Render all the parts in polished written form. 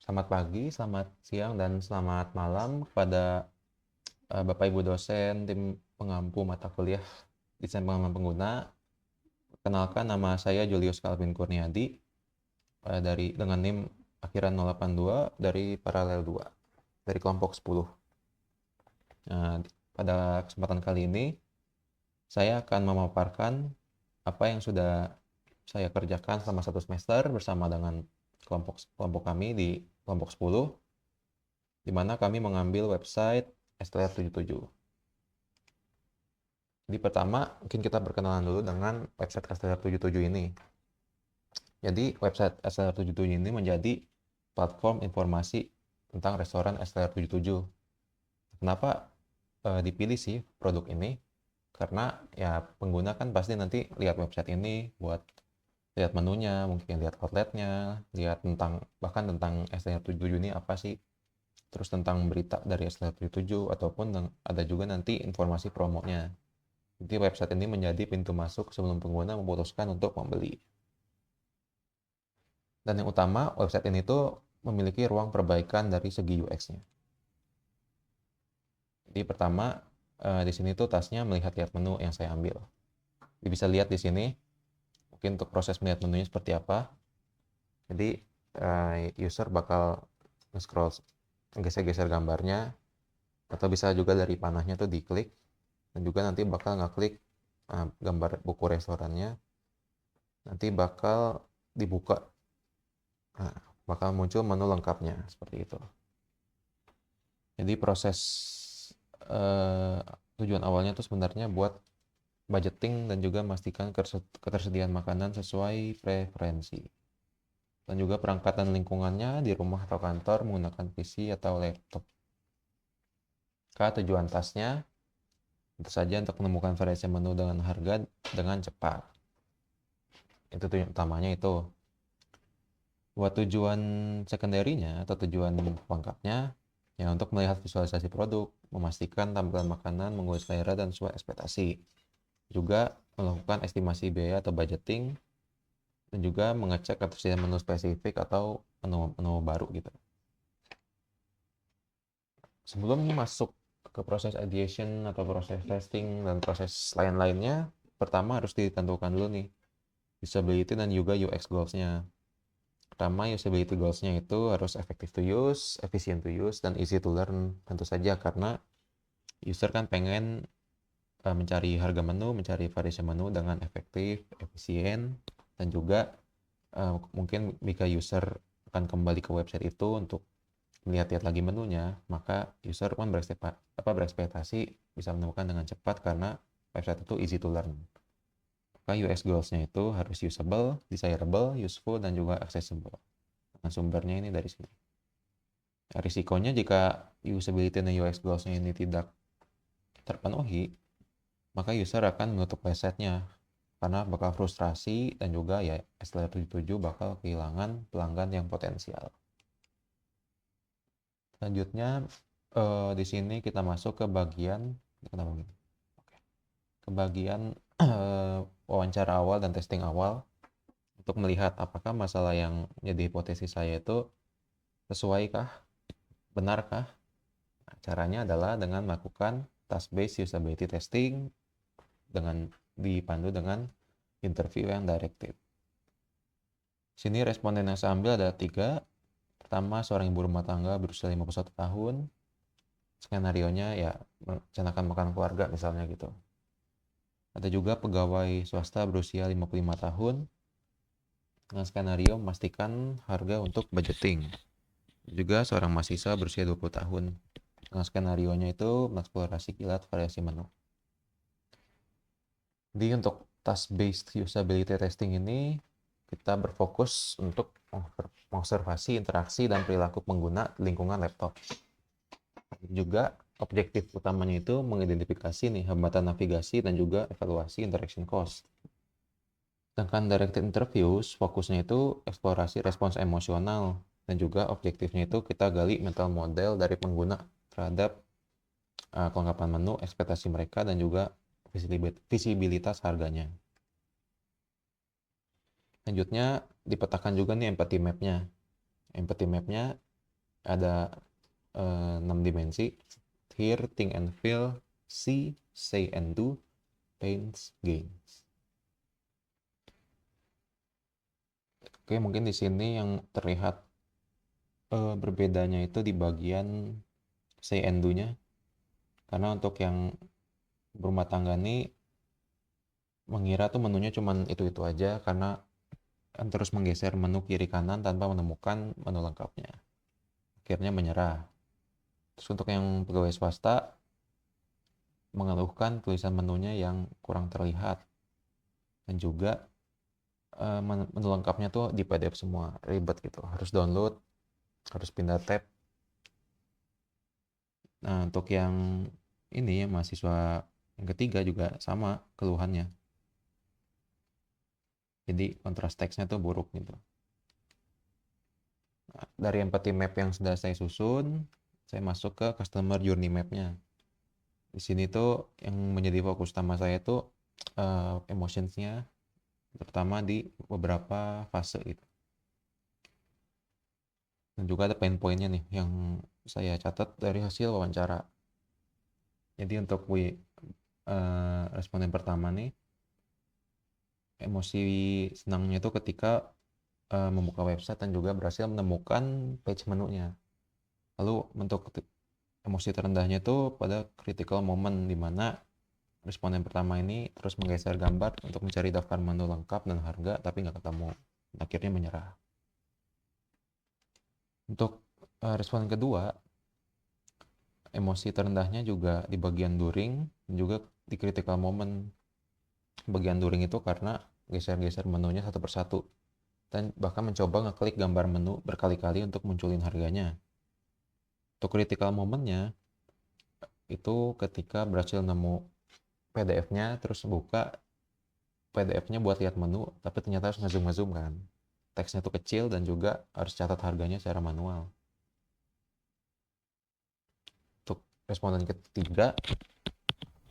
Selamat pagi, selamat siang, dan selamat malam kepada Bapak Ibu dosen tim pengampu mata kuliah Desain Pengalaman Pengguna. Kenalkan, nama saya Julius Calvin Kurniadi dengan NIM akhiran 082 dari Paralel 2 dari kelompok 10. Nah, pada kesempatan kali ini saya akan memaparkan apa yang sudah saya kerjakan selama 1 semester bersama dengan kelompok kami di kelompok 10, di mana kami mengambil website STR77. Jadi pertama, mungkin kita berkenalan dulu dengan website STR77 ini. Jadi website STR77 ini menjadi platform informasi tentang restoran STR77. Kenapa dipilih sih produk ini? Karena ya pengguna kan pasti nanti lihat website ini buat lihat menunya, mungkin lihat outletnya, lihat bahkan tentang STR77 ini apa sih, terus tentang berita dari STR77, ataupun ada juga nanti informasi promonya. Jadi website ini menjadi pintu masuk sebelum pengguna memutuskan untuk membeli. Dan yang utama, website ini tuh memiliki ruang perbaikan dari segi UX-nya. Jadi pertama, di sini tuh tasnya melihat-lihat menu yang saya ambil. Jadi bisa lihat di sini, mungkin untuk proses melihat menunya seperti apa. Jadi user bakal scroll, geser-geser gambarnya, atau bisa juga dari panahnya tuh diklik, dan juga nanti bakal ngeklik gambar buku restorannya, nanti bakal dibuka. Nah, bakal muncul menu lengkapnya seperti itu. Jadi proses eh, tujuan awalnya itu sebenarnya buat budgeting dan juga memastikan ketersediaan makanan sesuai preferensi. Dan juga perangkat dan lingkungannya di rumah atau kantor menggunakan PC atau laptop. Tujuan tasnya tentu saja untuk menemukan variasi menu dengan harga dengan cepat. Itu tujuan utamanya itu. Buat tujuan sekunderinya atau tujuan lengkapnya, ya untuk melihat visualisasi produk, memastikan tampilan makanan mengurus selera dan sesuai ekspektasi. Juga melakukan estimasi biaya atau budgeting, dan juga mengecek ketersediaan menu spesifik atau menu baru gitu. Sebelum masuk ke proses ideation atau proses testing dan proses lain-lainnya, pertama harus ditentukan dulu nih usability dan juga UX goals-nya. Pertama, usability goals-nya itu harus effective to use, efficient to use, dan easy to learn. Tentu saja karena user kan pengen mencari harga menu, mencari variasi menu dengan efektif, efisien, dan juga mungkin jika user akan kembali ke website itu untuk melihat-lihat lagi menunya, maka user kan berekspektasi bisa menemukan dengan cepat karena website itu easy to learn. Maka UX goals-nya itu harus usable, desirable, useful, dan juga accessible. Nah, sumbernya ini dari sini. Risikonya jika usability dan UX goals-nya ini tidak terpenuhi, maka user akan menutup website-nya karena bakal frustrasi, dan juga ya STR77 bakal kehilangan pelanggan yang potensial. Selanjutnya di sini kita masuk ke bagian wawancara awal dan testing awal untuk melihat apakah masalah yang menjadi hipotesis saya itu sesuaikah, benarkah. Nah, caranya adalah dengan melakukan task-based usability testing dengan dipandu dengan interview yang directed. Sini responden yang saya ambil ada 3. Pertama, seorang ibu rumah tangga berusia 51 tahun. Skenarionya ya merencanakan makan keluarga misalnya gitu. Ada juga pegawai swasta berusia 55 tahun dengan skenario memastikan harga untuk budgeting. Juga seorang mahasiswa berusia 20 tahun dengan skenarionya itu mengeksplorasi kilat variasi menu. Jadi untuk task-based usability testing ini kita berfokus untuk mengobservasi interaksi dan perilaku pengguna di lingkungan laptop. Juga objektif utamanya itu mengidentifikasi nih hambatan navigasi dan juga evaluasi interaction cost. Sedangkan directed interviews fokusnya itu eksplorasi respons emosional, dan juga objektifnya itu kita gali mental model dari pengguna terhadap kelengkapan menu, ekspektasi mereka, dan juga visibilitas harganya. Selanjutnya dipetakan juga nih empathy map-nya. Empathy map-nya Ada 6 dimensi: hear, think and feel, see, say and do, pains, gains. Oke, mungkin di sini yang terlihat berbedanya itu di bagian say and do-nya. Karena untuk yang berumah tangga nih mengira tuh menunya cuman itu-itu aja, karena terus menggeser menu kiri kanan tanpa menemukan menu lengkapnya. Akhirnya menyerah. Terus untuk yang pegawai swasta mengeluhkan tulisan menunya yang kurang terlihat, dan juga menu lengkapnya tuh di PDF semua, ribet gitu, harus download, harus pindah tab. Nah, untuk yang ini ya, mahasiswa yang ketiga juga sama keluhannya, jadi kontras teksnya tuh buruk gitu. Nah, dari empathy map yang sudah saya susun, saya masuk ke customer journey map-nya. Di sini tuh yang menjadi fokus utama saya tuh emotionsnya, terutama di beberapa fase gitu. Dan juga ada pain point-nya nih yang saya catat dari hasil wawancara. Jadi untuk responden pertama nih, emosi senangnya itu ketika membuka website dan juga berhasil menemukan page menunya. Lalu untuk emosi terendahnya itu pada critical moment, di mana responden pertama ini terus menggeser gambar untuk mencari daftar menu lengkap dan harga, tapi nggak ketemu. Akhirnya menyerah. Untuk responden kedua, emosi terendahnya juga di bagian during dan juga di critical moment. Bagian during itu karena geser-geser menunya satu persatu, dan bahkan mencoba ngeklik gambar menu berkali-kali untuk munculin harganya. Untuk critical momentnya itu ketika berhasil nemu PDF-nya, terus buka PDF-nya buat lihat menu, tapi ternyata harus ngezoom kan. Teksnya tuh kecil dan juga harus catat harganya secara manual. Untuk responden ketiga,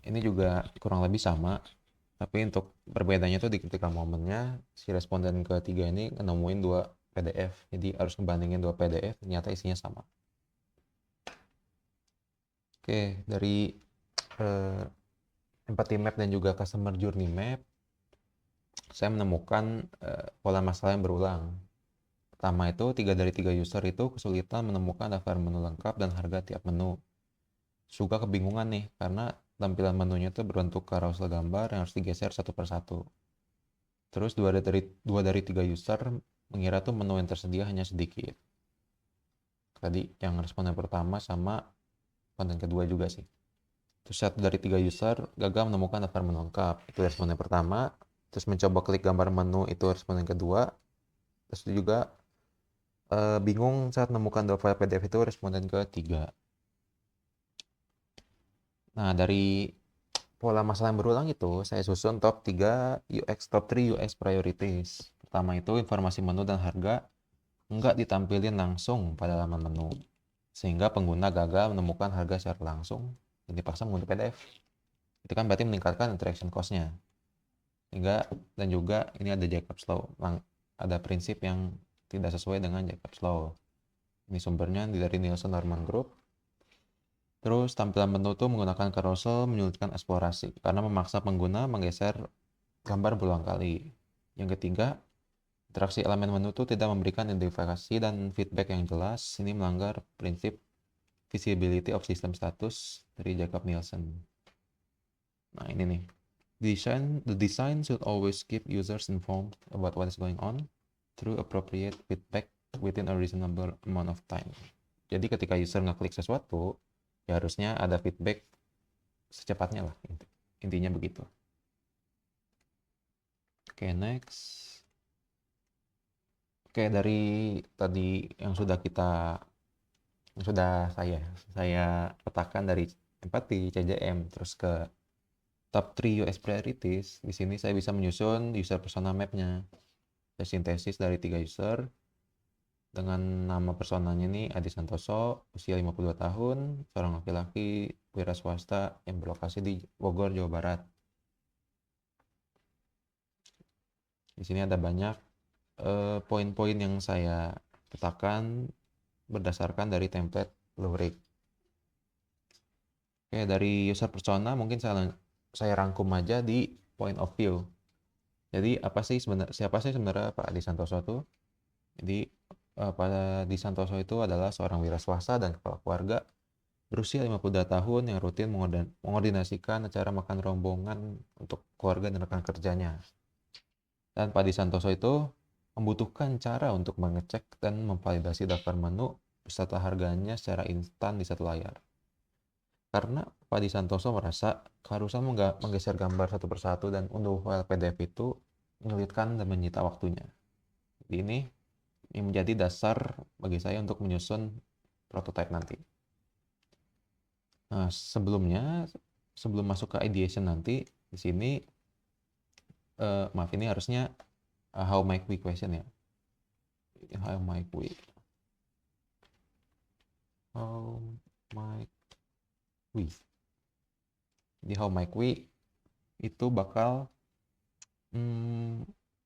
ini juga kurang lebih sama, tapi untuk perbedaannya tuh di critical momentnya, si responden ketiga ini nemuin dua PDF, jadi harus ngebandingin dua PDF, ternyata isinya sama. Oke, dari empathy map dan juga customer journey map, saya menemukan pola masalah yang berulang. Pertama itu, 3 dari 3 user itu kesulitan menemukan daftar menu lengkap dan harga tiap menu. Juga kebingungan nih, karena tampilan menunya itu berbentuk carousel gambar yang harus digeser satu persatu. Terus 2 dari 3 user mengira tuh menu yang tersedia hanya sedikit. Tadi yang responden pertama sama responden kedua juga sih. Terus 1 dari 3 user gagal menemukan daftar menu lengkap, itu responden pertama. Terus mencoba klik gambar menu, itu responden kedua. Terus juga bingung saat menemukan file PDF, itu responden ketiga. Nah, dari pola masalah yang berulang itu, saya susun top 3 UX priorities. Pertama itu, informasi menu dan harga nggak ditampilin langsung pada laman menu, sehingga pengguna gagal menemukan harga secara langsung dan dipaksa mengunduh PDF. Itu kan berarti meningkatkan interaction cost-nya. Dan juga ini ada Jacobs Law, ada prinsip yang tidak sesuai dengan Jacobs Law. Ini sumbernya dari Nielsen Norman Group. Terus tampilan menu tuh menggunakan carousel menyulitkan eksplorasi karena memaksa pengguna menggeser gambar berulang kali. Yang ketiga, interaksi elemen menu tuh tidak memberikan identifikasi dan feedback yang jelas. Ini melanggar prinsip visibility of system status dari Jacob Nielsen. Nah, ini nih. The design should always keep users informed about what is going on through appropriate feedback within a reasonable amount of time. Jadi ketika user ngeklik sesuatu, ya harusnya ada feedback secepatnya lah. Intinya begitu. Oke, next. Oke, dari tadi yang sudah saya petakan dari empathy, CJM, terus ke top 3 US priorities. Di sini saya bisa menyusun user persona map-nya. Saya sintesis dari 3 user dengan nama personanya nih Adi Santoso, usia 52 tahun, seorang laki-laki, wira swasta yang berlokasi di Bogor, Jawa Barat. Di sini ada banyak poin-poin yang saya petakan berdasarkan dari template Lurik. Oke, dari user persona mungkin saya rangkum aja di point of view. Jadi siapa sih sebenarnya Pak Adi Santoso itu? Jadi Pak Adi Santoso itu adalah seorang wira swasta dan kepala keluarga berusia 52 tahun yang rutin mengordinasikan acara makan rombongan untuk keluarga dan rekan kerjanya. Dan Pak Adi Santoso itu membutuhkan cara untuk mengecek dan memvalidasi daftar menu beserta harganya secara instan di satu layar. Karena Pak Adi Santoso merasa keharusan menggeser gambar satu persatu dan unduh file PDF itu menyulitkan dan menyita waktunya. Jadi ini yang menjadi dasar bagi saya untuk menyusun prototipe nanti. Nah, sebelum masuk ke ideation nanti, di sini, maaf ini harusnya how might we question ya. How might we Jadi how might we itu bakal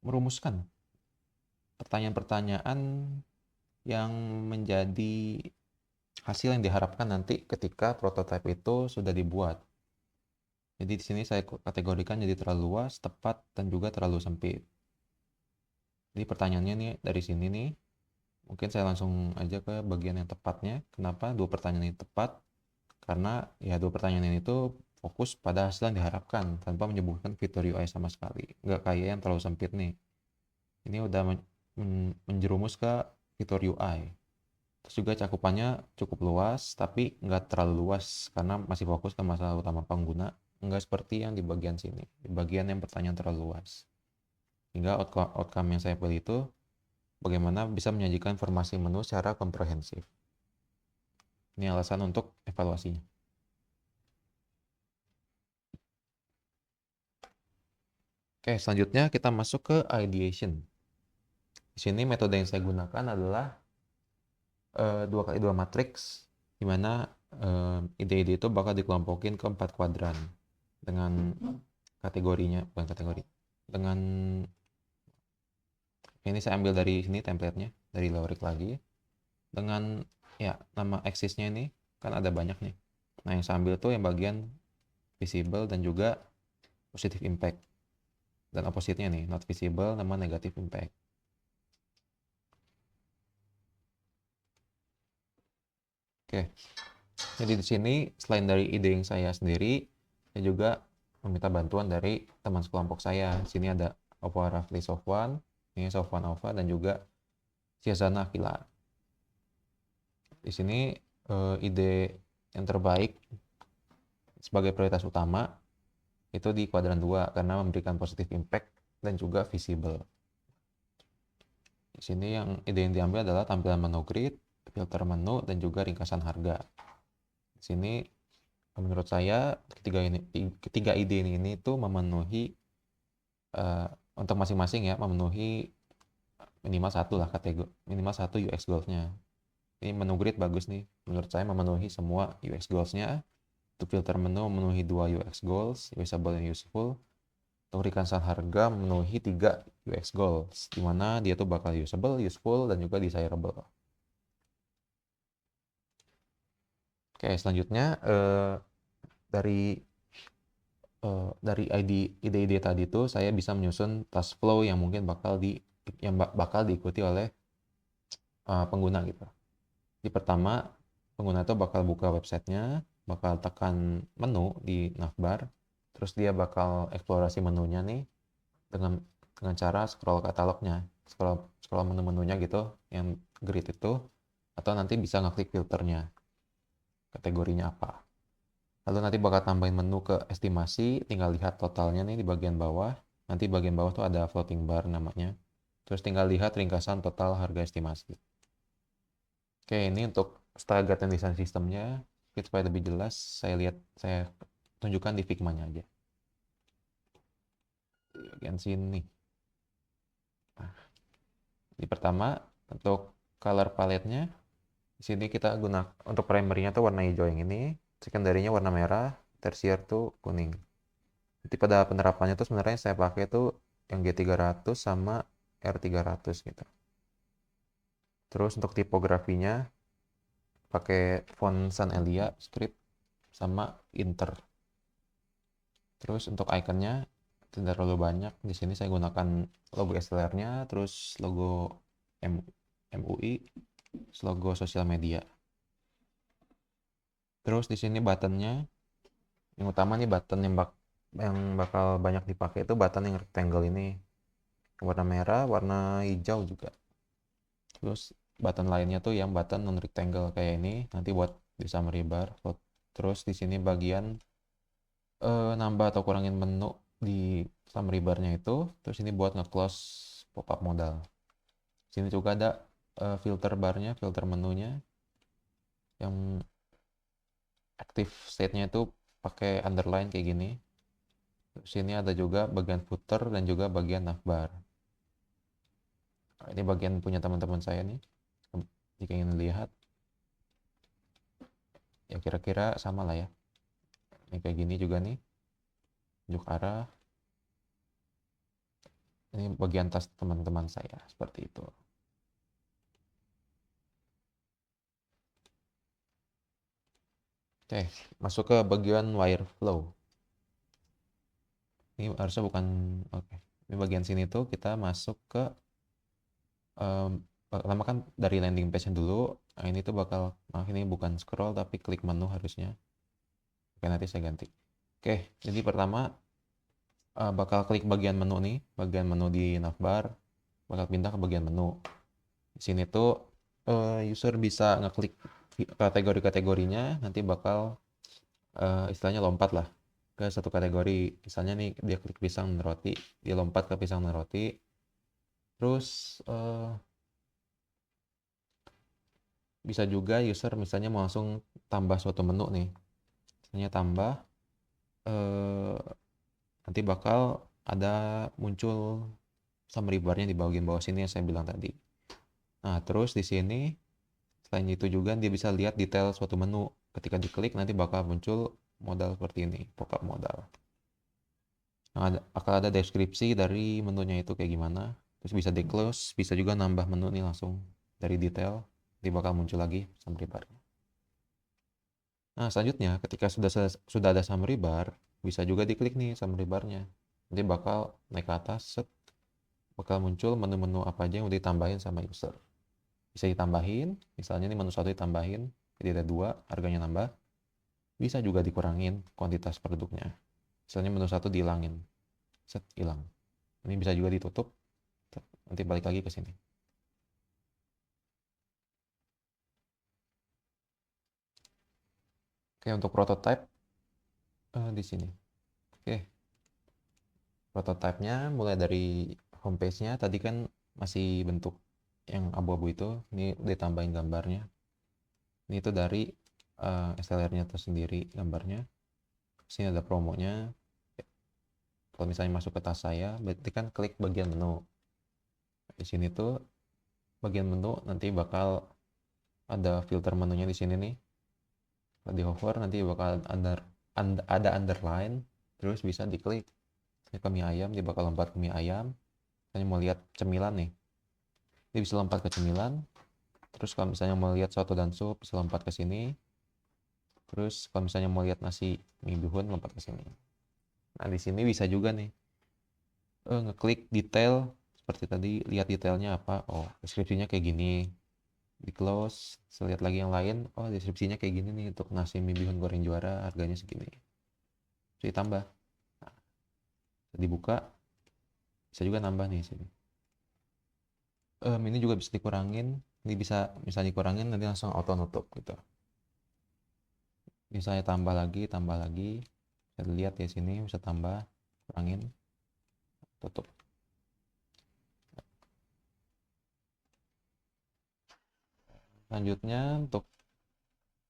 merumuskan pertanyaan-pertanyaan yang menjadi hasil yang diharapkan nanti ketika prototipe itu sudah dibuat. Jadi di sini saya kategorikan jadi terlalu luas, tepat, dan juga terlalu sempit. Jadi pertanyaannya nih dari sini nih, mungkin saya langsung aja ke bagian yang tepatnya. Kenapa dua pertanyaan ini tepat? Karena ya dua pertanyaan ini tuh fokus pada hasil yang diharapkan tanpa menyebutkan fitur UI sama sekali. Nggak kayak yang terlalu sempit nih. Ini udah menjerumus ke fitur UI. Terus juga cakupannya cukup luas, tapi nggak terlalu luas karena masih fokus ke masalah utama pengguna. Nggak seperti yang di bagian sini, di bagian yang pertanyaan terlalu luas. Hingga outcome yang saya pilih itu bagaimana bisa menyajikan informasi menu secara komprehensif. Ini alasan untuk evaluasinya. Oke, selanjutnya kita masuk ke ideation. Di sini metode yang saya gunakan adalah 2x2 matriks, di mana ide-ide itu bakal dikelompokin ke 4 kuadran dengan dengan ini saya ambil dari sini template-nya, dari Lurik lagi, dengan ya nama axis-nya ini kan ada banyak nih. Nah yang saya ambil tuh yang bagian visible dan juga positive impact, dan opposite-nya nih not visible sama negative impact. Oke, jadi di sini selain dari ide yang saya sendiri, saya juga meminta bantuan dari teman sekelompok saya. Di sini ada Opa Rafli Sofwan, ini Sofwan Ova, dan juga Syazana Akila. Di sini ide yang terbaik sebagai prioritas utama itu di kuadran 2 karena memberikan positive impact dan juga visible. Di sini ide yang diambil adalah tampilan menu grid, filter menu, dan juga ringkasan harga. Di sini menurut saya ketiga ide ini tuh memenuhi untuk masing-masing ya, memenuhi minimal satu UX goals-nya. Ini menu grid bagus nih, menurut saya memenuhi semua UX goals-nya. Untuk filter menu memenuhi 2 UX goals, usable and useful. Untuk ringkasan harga memenuhi 3 UX goals, di mana dia tuh bakal usable, useful, dan juga desirable. Oke, selanjutnya dari ide-ide tadi tuh saya bisa menyusun task flow yang mungkin bakal diikuti oleh pengguna gitu. Di pertama, pengguna itu bakal buka websitenya, bakal tekan menu di navbar, terus dia bakal eksplorasi menunya nih dengan cara scroll katalognya, scroll menu-menunya gitu, yang grid itu, atau nanti bisa ngeklik filternya, kategorinya apa. Lalu nanti bakal tambahin menu ke estimasi, tinggal lihat totalnya nih di bagian bawah. Nanti bagian bawah tuh ada floating bar namanya. Terus tinggal lihat ringkasan total harga estimasi. Oke, ini untuk style guide dan desain sistemnya. Supaya lebih jelas, saya tunjukkan di Figma-nya aja. Di bagian sini. Nah, di pertama, untuk color palette-nya, di sini kita gunakan untuk primary-nya tuh warna hijau yang ini, secondary-nya warna merah, tertiary tuh kuning. Nanti pada penerapannya tuh sebenarnya saya pakai tuh yang G300 sama R300 gitu. Terus untuk tipografinya, pakai font Sans Elia script sama Inter. Terus untuk iconnya tidak terlalu banyak. Di sini saya gunakan logo SLR-nya, terus logo MUI, terus logo sosial media. Terus di sini buttonnya, yang utama nih button yang bakal banyak dipakai itu button yang rectangle ini, warna merah, warna hijau juga. Terus button lainnya tuh yang button non rectangle kayak ini, nanti buat di summary bar. Terus di sini bagian nambah atau kurangin menu di summary bar-nya itu. Terus ini buat nge-close pop-up modal. Sini juga ada filter bar-nya, filter menunya yang active state-nya itu pakai underline kayak gini. Terus sini ada juga bagian footer dan juga bagian navbar. Ini bagian punya teman-teman saya nih. Jika ingin lihat, ya kira-kira sama lah ya. Ini kayak gini juga nih. Tunjuk arah. Ini bagian tas teman-teman saya, seperti itu. Oke, masuk ke bagian wire flow. Ini harusnya bukan, oke. Ini bagian sini tuh kita masuk ke, pertama kan dari landing page dulu. Nah ini tuh bakal, ini bukan scroll tapi klik menu harusnya. Oke, nanti saya ganti. Oke, jadi pertama bakal klik bagian menu nih, bagian menu di navbar, bakal pindah ke bagian menu. Di sini tuh user bisa ngeklik kategori-kategorinya, nanti bakal istilahnya lompat lah ke satu kategori. Misalnya nih dia klik pisang dan roti, dia lompat ke pisang dan roti. Terus bisa juga user misalnya mau langsung tambah suatu menu nih, misalnya tambah, nanti bakal ada muncul summary bar-nya di bagian bawah sini yang saya bilang tadi. Nah, terus di sini selain itu juga dia bisa lihat detail suatu menu. Ketika diklik nanti bakal muncul modal seperti ini, pop-up modal. Nah, akan ada deskripsi dari menunya itu kayak gimana. Terus bisa di close, bisa juga nambah menu nih langsung dari detail. Nanti bakal muncul lagi summary bar-nya. Nah, selanjutnya ketika sudah ada summary bar, bisa juga diklik nih summary bar-nya. Nanti bakal naik ke atas, set, bakal muncul menu-menu apa aja yang udah ditambahin sama user. Bisa ditambahin, misalnya nih menu 1 ditambahin, jadi ada 2, harganya nambah. Bisa juga dikurangin kuantitas produknya. Misalnya menu 1 dihilangin, set, hilang. Ini bisa juga ditutup, nanti balik lagi ke sini. Oke, untuk prototype di sini. Oke, prototype-nya mulai dari homepage-nya tadi kan masih bentuk yang abu-abu itu, ini ditambahin gambarnya. Ini itu dari SLR-nya tersendiri gambarnya. Sini ada promonya. Kalau misalnya masuk ke tas saya, berarti kan klik bagian menu. Di sini tuh bagian menu nanti bakal ada filter menunya di sini nih. Kalau di hover nanti bakal ada underline, terus bisa diklik. Ini ke mie ayam, dia bakal lompat ke mie ayam. Misalnya mau lihat cemilan nih, dia bisa lompat ke cemilan. Terus kalau misalnya mau lihat soto dan sup, bisa lompat ke sini. Terus kalau misalnya mau lihat nasi mie bihun, lompat ke sini. Nah di sini bisa juga nih ngeklik detail seperti tadi, lihat detailnya apa. Oh, deskripsinya kayak gini. Di close, saya lihat lagi yang lain. Oh, deskripsinya kayak gini nih untuk nasi mie bihun goreng juara, harganya segini. Bisa ditambah. Nah, dibuka, bisa juga nambah nih sini. Ini juga bisa dikurangin. Ini bisa dikurangin nanti langsung auto nutup gitu. Ini saya tambah lagi. Bisa lihat ya sini bisa tambah, kurangin, tutup. Selanjutnya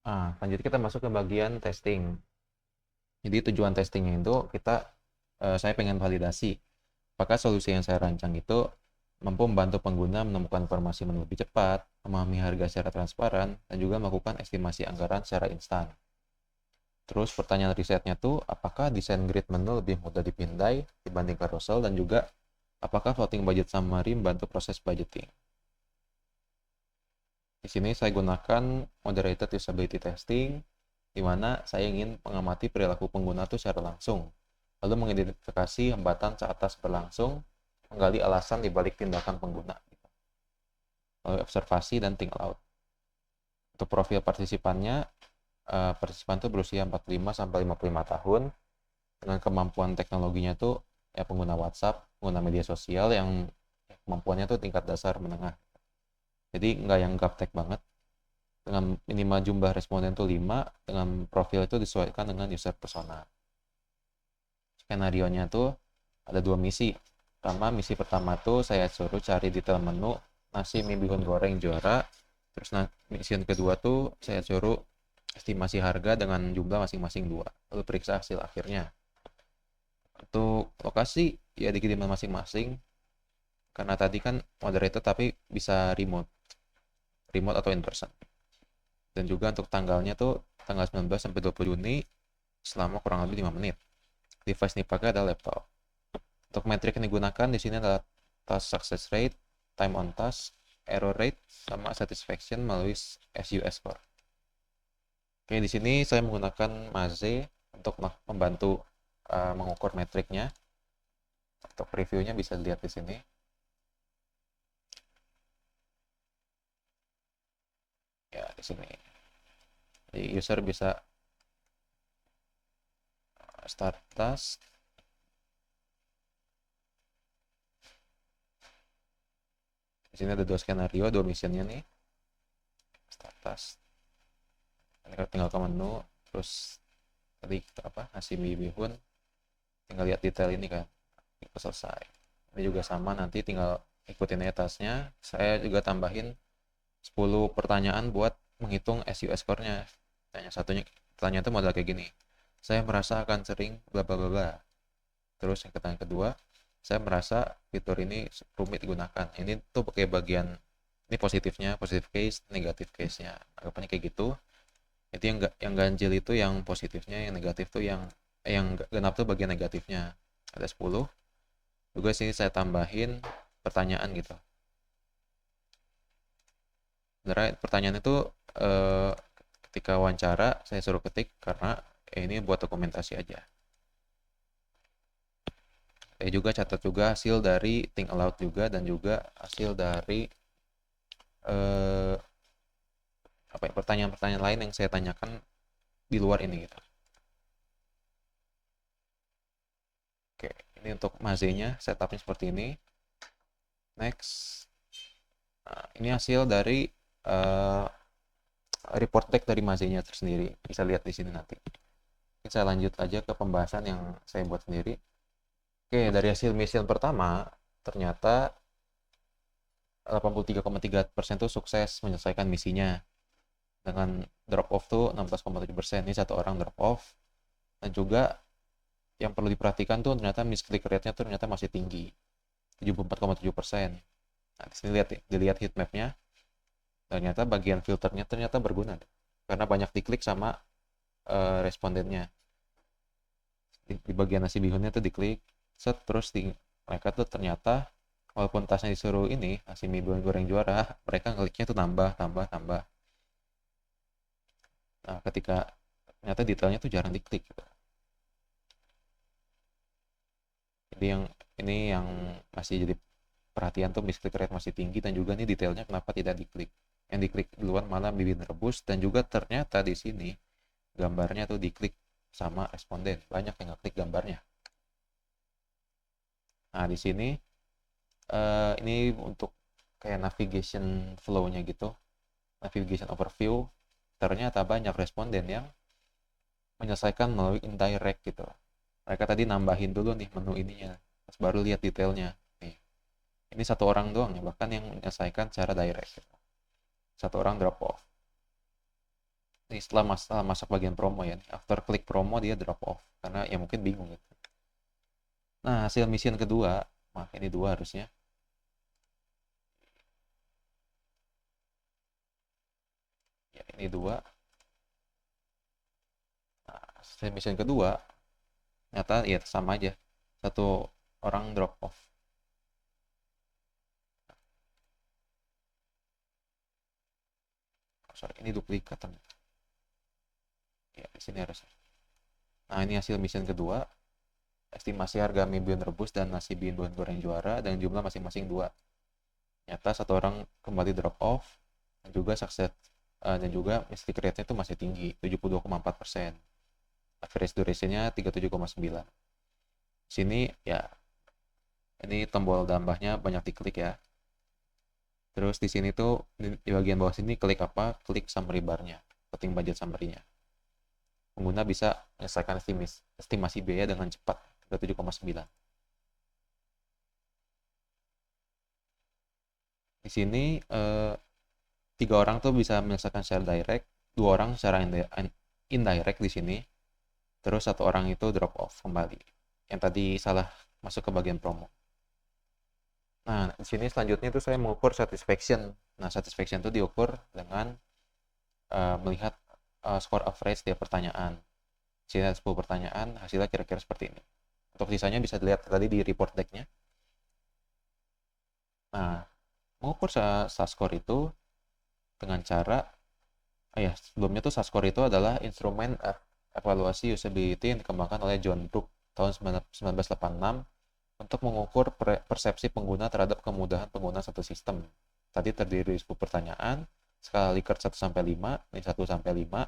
lanjut kita masuk ke bagian testing. Jadi tujuan testingnya itu saya pengen validasi apakah solusi yang saya rancang itu mampu membantu pengguna menemukan informasi menu lebih cepat, memahami harga secara transparan, dan juga melakukan estimasi anggaran secara instan. Terus pertanyaan risetnya tuh, apakah desain grid menu lebih mudah dipindai dibanding carousel, dan juga apakah floating budget summary membantu proses budgeting. Di sini saya gunakan moderated usability testing, di mana saya ingin mengamati perilaku pengguna itu secara langsung, lalu mengidentifikasi hambatan saat tes berlangsung, menggali alasan di balik tindakan pengguna, lalu observasi dan think aloud. Untuk profil partisipannya, partisipan itu berusia 45-55 tahun, dengan kemampuan teknologinya tuh ya pengguna WhatsApp, pengguna media sosial yang kemampuannya tuh tingkat dasar menengah. Jadi nggak yang gaptek banget. Dengan minimal jumlah responden tuh 5, dengan profil itu disesuaikan dengan user persona. Skenario-nya tuh ada 2 misi. Misi pertama tuh saya suruh cari detail menu nasi mie bihun goreng juara. Terus misi kedua tuh saya suruh estimasi harga dengan jumlah masing-masing 2. Lalu periksa hasil akhirnya. Untuk lokasi ya di kediaman masing-masing. Karena tadi kan moderator tapi bisa remote atau in person. Dan juga untuk tanggalnya tuh tanggal 19 sampai 20 Juni selama kurang lebih 5 menit. Device ini pakai adalah laptop. Untuk metrik yang digunakan di sini adalah task success rate, time on task, error rate, sama satisfaction melalui SUS score. Oke, di sini saya menggunakan Maze untuk membantu mengukur metriknya. Untuk reviewnya bisa dilihat di sini. Ya, di sini. Jadi user bisa start task. Di sini ada 2 skenario, 2 missionnya nih. Start task. Ini tinggal ke menu, terus tadi nasi mie bihun, tinggal lihat detail ini kan, selesai. Ini juga sama, nanti tinggal ikutin aja tasknya. Saya juga tambahin 10 pertanyaan buat menghitung SUS score-nya. Pertanyaan itu model kayak gini. Saya merasa akan sering bla bla bla bla. Terus yang pertanyaan kedua, saya merasa fitur ini rumit digunakan. Ini tuh pakai bagian ini positifnya, positif case, negatif case-nya. Anggapannya kayak gitu. Itu yang ganjil itu yang positifnya, yang negatif tuh yang genap tuh bagian negatifnya. Ada 10. Juga sini saya tambahin pertanyaan gitu. Sebenarnya pertanyaan itu ketika wawancara saya suruh ketik karena ini buat dokumentasi aja. Saya juga catat juga hasil dari think aloud juga, dan juga hasil dari pertanyaan-pertanyaan lain yang saya tanyakan di luar ini gitu. Oke, ini untuk Maze-nya, setupnya seperti ini. Next. Nah, ini hasil dari report back dari Maze-nya tersendiri. Bisa lihat di sini nanti. Oke, saya lanjut aja ke pembahasan yang saya buat sendiri. Oke, dari hasil mission pertama, ternyata 83,3% tuh sukses menyelesaikan misinya. Dengan drop off tuh 16,7%. Ini satu orang drop off. Dan juga yang perlu diperhatikan tuh ternyata misclick rate-nya tuh ternyata masih tinggi. 74,7%. Nah, di sini dilihat heat map-nya. Ternyata bagian filternya ternyata berguna. Karena banyak diklik sama respondennya. Di bagian nasi bihunnya tuh diklik, terus mereka tuh ternyata walaupun tasnya disuruh ini nasi mie bihun goreng juara, mereka ngekliknya tuh tambah. Nah, ketika ternyata detailnya tuh jarang diklik gitu. Jadi yang masih jadi perhatian tuh misclick rate masih tinggi, dan juga nih detailnya kenapa tidak diklik. Yang diklik duluan malah bibin rebus, dan juga ternyata di sini gambarnya tuh diklik sama responden. Banyak yang ngeklik gambarnya. Nah, di sini ini untuk kayak navigation flow-nya gitu. Navigation overview. Ternyata banyak responden yang menyelesaikan melalui indirect gitu. Mereka tadi nambahin dulu nih menu ininya, terus baru lihat detailnya. Nih, ini satu orang doang ya, bahkan yang menyelesaikan secara direct gitu. Satu orang drop off. Ini setelah masuk bagian promo ya, after klik promo dia drop off karena ya mungkin bingung gitu. Nah, hasil mission kedua, ini 2 harusnya. Ya, ini 2. Nah, hasil mission kedua ternyata ya sama aja. Satu orang drop off. sorry, ini duplikat ternyata. Ya, di sini harusnya. Nah, ini hasil mission kedua. Estimasi harga mie Beyond rebus dan nasi Beyond goreng juara dengan jumlah masing-masing 2. Nyata satu orang kembali drop off dan juga sukses dan juga mistake rate-nya itu masih tinggi, 72,4%. Average duration-nya 37,9. Sini ya ini tombol tambahnya banyak diklik ya. Terus di sini tuh di bagian bawah sini klik apa? Klik summary bar-nya, setting budget summary-nya. Pengguna bisa menyelesaikan estimasi biaya dengan cepat, 37,9. Di sini 3 orang tuh bisa menyelesaikan secara direct, 2 orang secara indirect di sini. Terus 1 orang itu drop off kembali. Yang tadi salah masuk ke bagian promo. Nah, di sini selanjutnya itu saya mengukur satisfaction. Nah, satisfaction itu diukur dengan melihat score average tiap pertanyaan. Di sini ada 10 pertanyaan, hasilnya kira-kira seperti ini. Untuk sisanya bisa dilihat tadi di report deck-nya. Nah, mengukur score itu dengan cara sebelumnya tuh score itu adalah instrumen evaluasi usability yang dikembangkan oleh John Brook tahun 1986 untuk mengukur persepsi pengguna terhadap kemudahan pengguna satu sistem. Tadi terdiri dari 10 pertanyaan, skala Likert 1-5, ini 1-5,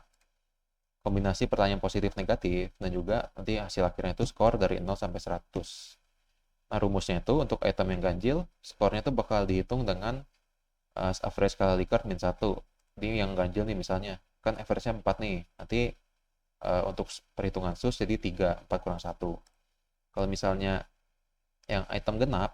kombinasi pertanyaan positif negatif, dan juga nanti hasil akhirnya itu skor dari 0-100. Nah, rumusnya itu untuk item yang ganjil, skornya itu bakal dihitung dengan average skala Likert -1. Ini yang ganjil nih misalnya, kan average-nya 4 nih, nanti untuk perhitungan sus jadi 3, 4 kurang 1. Kalau misalnya yang item genap,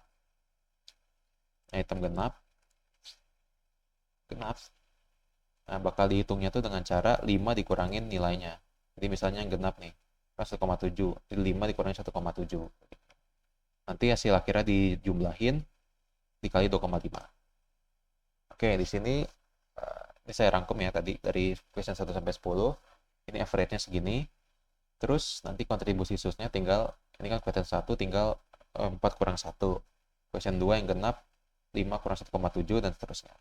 nah bakal dihitungnya tuh dengan cara 5 dikurangin nilainya. Jadi misalnya yang genap nih, 1,7, jadi 5 dikurangin 1,7. Nanti hasil akhirnya dijumlahin dikali 2,5. Oke, di sini ini saya rangkum ya tadi dari question 1-10. Ini average-nya segini. Terus nanti kontribusi susnya tinggal, ini kan question 1 tinggal 4 kurang 1. Question 2 yang genap 5 kurang 1,7 dan seterusnya.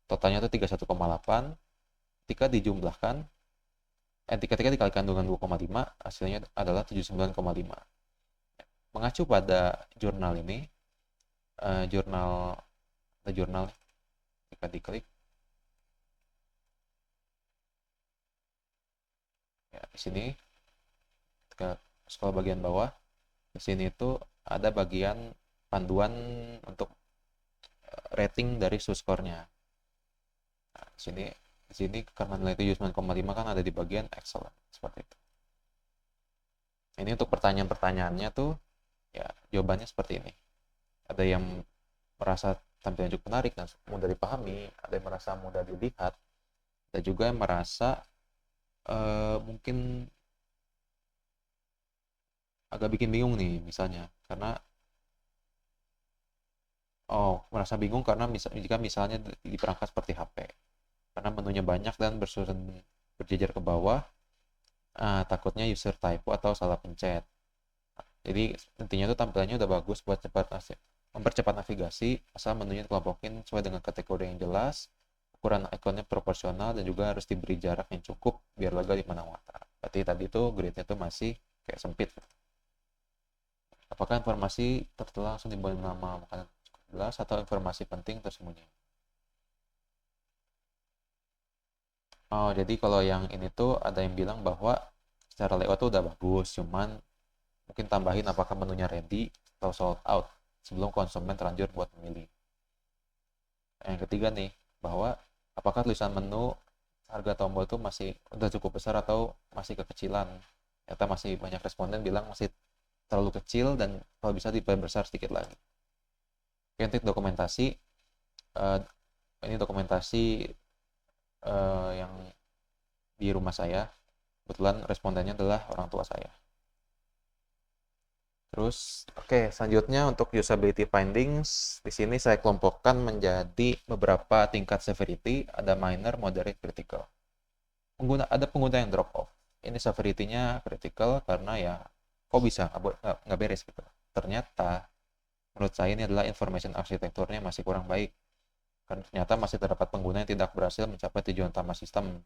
Totalnya itu 31,8. Ketika dijumlahkan, ketika dikalikan dengan 2,5, hasilnya adalah 79,5. Mengacu pada jurnal ini, jurnal ketika diklik, ya di sini, ke scroll bagian bawah, di sini itu ada bagian panduan untuk rating dari score-nya. Nah, di sini karena nilai 79,5 kan ada di bagian excellent seperti itu. Ini untuk pertanyaan-pertanyaannya tuh ya jawabannya seperti ini. Ada yang merasa tampilan cukup menarik dan mudah dipahami, ada yang merasa mudah dilihat, ada juga yang merasa mungkin agak bikin bingung nih misalnya karena merasa bingung karena jika misalnya diperangkat seperti HP karena menunya banyak dan bersusun berjejer ke bawah, takutnya user typo atau salah pencet. Jadi intinya tuh tampilannya udah bagus buat mempercepat navigasi asal menunya kelompokin sesuai dengan kategori yang jelas, ukuran ikonnya proporsional dan juga harus diberi jarak yang cukup biar lega di mana mata. Berarti tadi tuh grid-nya tuh masih kayak sempit. Apakah informasi tertera langsung di bawah nama makanan jelas atau informasi penting tersembunyi? Jadi kalau yang ini tuh ada yang bilang bahwa secara layout tuh udah bagus, cuman mungkin tambahin apakah menunya ready atau sold out sebelum konsumen terlanjur buat memilih. Yang ketiga nih, bahwa apakah tulisan menu harga tombol itu masih udah cukup besar atau masih kekecilan. Ternyata masih banyak responden bilang masih terlalu kecil dan kalau bisa diperbesar sedikit lagi. Untuk dokumentasi, ini dokumentasi yang di rumah saya, kebetulan respondennya adalah orang tua saya. Terus, selanjutnya untuk usability findings, di sini saya kelompokkan menjadi beberapa tingkat severity, ada minor, moderate, critical. Ada pengguna yang drop off. Ini severity-nya critical karena ya kok bisa nggak beres gitu. Ternyata menurut saya ini adalah information arsitekturnya masih kurang baik. karena ternyata masih terdapat pengguna yang tidak berhasil mencapai tujuan utama sistem.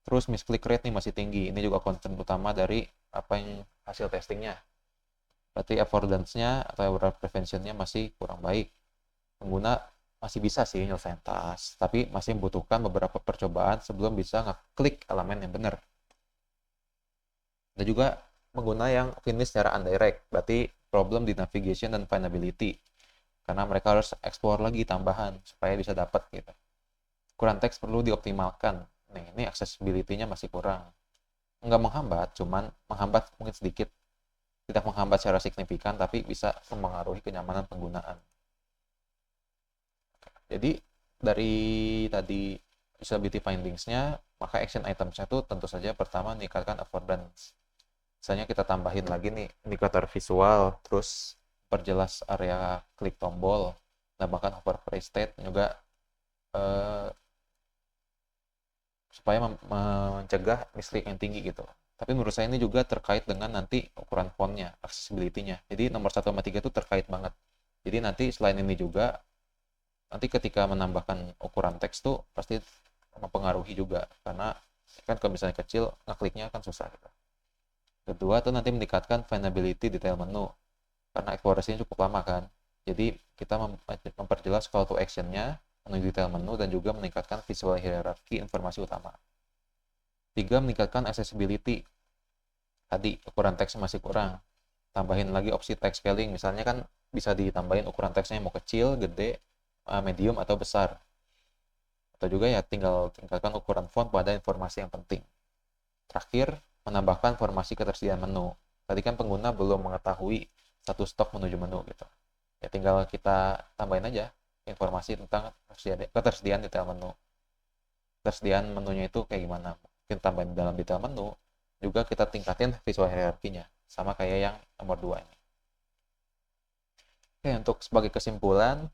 Terus misclick rate nih masih tinggi. Ini juga concern utama dari apa yang hasil testingnya. Berarti affordance-nya atau error prevention-nya masih kurang baik. Pengguna masih bisa sih nyelesain task, tapi masih membutuhkan beberapa percobaan sebelum bisa ngeklik elemen yang benar. Ada juga pengguna yang finish secara undirect, berarti problem di navigation dan findability. Karena mereka harus explore lagi tambahan supaya bisa dapat gitu. Ukuran teks perlu dioptimalkan. Nih, ini accessibility-nya masih kurang. Nggak menghambat, cuman menghambat mungkin sedikit. Tidak menghambat secara signifikan, tapi bisa mempengaruhi kenyamanan penggunaan. Jadi, dari tadi usability findings-nya, maka action items-nya itu tentu saja pertama meningkatkan affordance. Misalnya kita tambahin lagi nih indikator visual, terus perjelas area klik tombol, tambahkan hover state juga supaya mencegah misleading yang tinggi gitu. Tapi menurut saya ini juga terkait dengan nanti ukuran fontnya, accessibility-nya. Jadi nomor 1 sama 3 itu terkait banget. Jadi nanti selain ini juga, nanti ketika menambahkan ukuran teks tuh pasti mempengaruhi juga. Karena kan kalau misalnya kecil, ngekliknya kan susah gitu. Kedua tuh nanti meningkatkan findability detail menu. Karena eksplorasinya cukup lama kan. Jadi kita memperjelas call to action-nya, menuju detail menu, dan juga meningkatkan visual hierarki informasi utama. 3. Meningkatkan accessibility. Tadi ukuran teks masih kurang. Tambahin lagi opsi text scaling. Misalnya kan bisa ditambahin ukuran teksnya mau kecil, gede, medium, atau besar. Atau juga ya tinggal tingkatkan ukuran font pada informasi yang penting. Terakhir, menambahkan informasi ketersediaan menu. Tadi kan pengguna belum mengetahui satu stok menuju menu gitu. Ya tinggal kita tambahin aja informasi tentang ketersediaan detail menu. Ketersediaan menunya itu kayak gimana. Mungkin tambahin dalam detail menu, juga kita tingkatin visual hierarkinya. Sama kayak yang nomor 2 ini. Oke, untuk sebagai kesimpulan,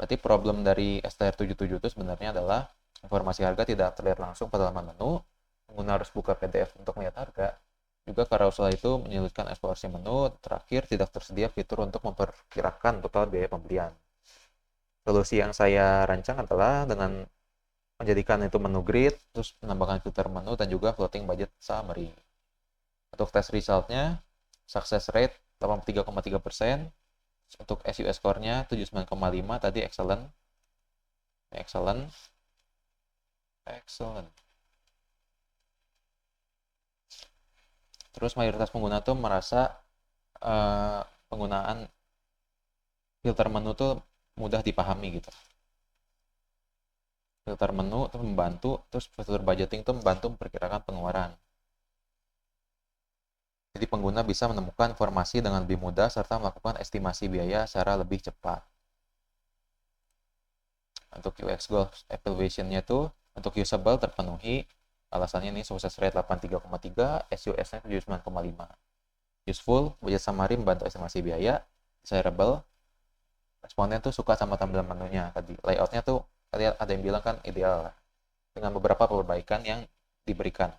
berarti problem dari STR77 itu sebenarnya adalah informasi harga tidak terlihat langsung pada halaman menu, pengguna harus buka PDF untuk melihat harga, juga carousel itu menyulitkan eksplorasi menu, terakhir tidak tersedia fitur untuk memperkirakan total biaya pembelian. Solusi yang saya rancang adalah dengan menjadikan itu menu grid, terus menambahkan filter menu, dan juga floating budget summary. Untuk test result-nya, success rate 83,3%, untuk SUS score-nya 79,5, tadi excellent. Terus mayoritas pengguna tuh merasa penggunaan filter menu tuh mudah dipahami gitu. Filter menu itu membantu, terus fitur budgeting itu membantu memperkirakan pengeluaran. Jadi pengguna bisa menemukan informasi dengan lebih mudah serta melakukan estimasi biaya secara lebih cepat. Untuk UX goals evaluation-nya itu untuk usable terpenuhi. Alasannya ini success rate 83,3, SUS-nya 79,5. Useful, budget summary membantu estimasi biaya. Desirable, responden tuh suka sama tampilan menunya tadi. Layout-nya tuh tadi ada yang bilang kan ideal dengan beberapa perbaikan yang diberikan.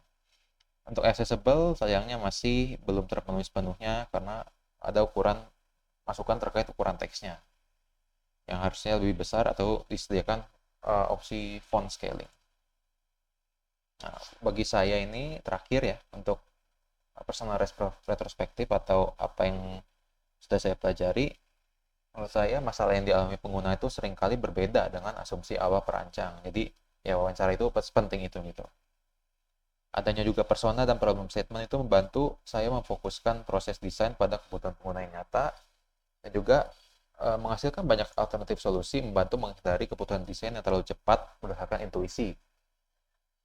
Untuk accessible sayangnya masih belum terpenuhi sepenuhnya karena ada masukan terkait ukuran teksnya yang harusnya lebih besar atau disediakan opsi font scaling. Nah, bagi saya ini terakhir ya untuk personal retrospektif atau apa yang sudah saya pelajari. Menurut saya masalah yang dialami pengguna itu seringkali berbeda dengan asumsi awal perancang. Jadi ya wawancara itu penting itu gitu. Adanya juga persona dan problem statement itu membantu saya memfokuskan proses desain pada kebutuhan pengguna yang nyata dan juga menghasilkan banyak alternatif solusi membantu menghindari kebutuhan desain yang terlalu cepat berdasarkan intuisi.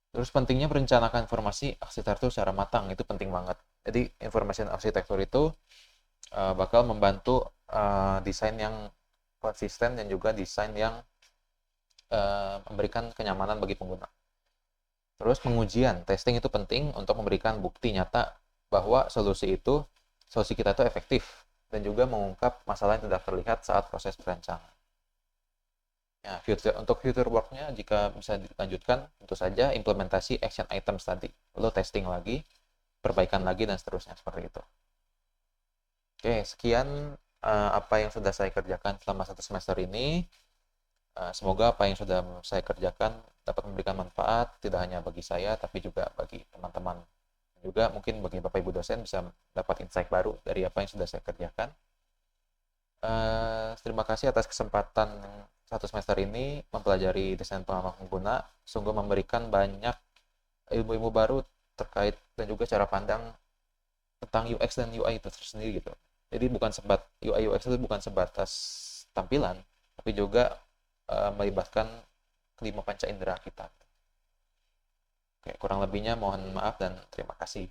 Terus pentingnya merencanakan informasi arsitektur secara matang, itu penting banget. Jadi informasi arsitektur itu bakal membantu desain yang konsisten dan juga desain yang memberikan kenyamanan bagi pengguna. Terus pengujian, testing itu penting untuk memberikan bukti nyata bahwa solusi kita itu efektif dan juga mengungkap masalah yang tidak terlihat saat proses perancangan. Ya, untuk future work-nya jika bisa dilanjutkan, tentu saja implementasi action items tadi, lalu testing lagi, perbaikan lagi, dan seterusnya seperti itu. Oke, sekian apa yang sudah saya kerjakan selama 1 semester ini. Semoga apa yang sudah saya kerjakan dapat memberikan manfaat tidak hanya bagi saya tapi juga bagi teman-teman. Juga mungkin bagi Bapak Ibu dosen bisa dapat insight baru dari apa yang sudah saya kerjakan. Terima kasih atas kesempatan satu semester ini mempelajari desain pengalaman pengguna. Sungguh memberikan banyak ilmu-ilmu baru terkait dan juga cara pandang tentang UX dan UI itu tersendiri gitu. Jadi bukan UI UX itu bukan sebatas tampilan, tapi juga melibatkan kelima panca indera kita. Oke, kurang lebihnya mohon maaf dan terima kasih.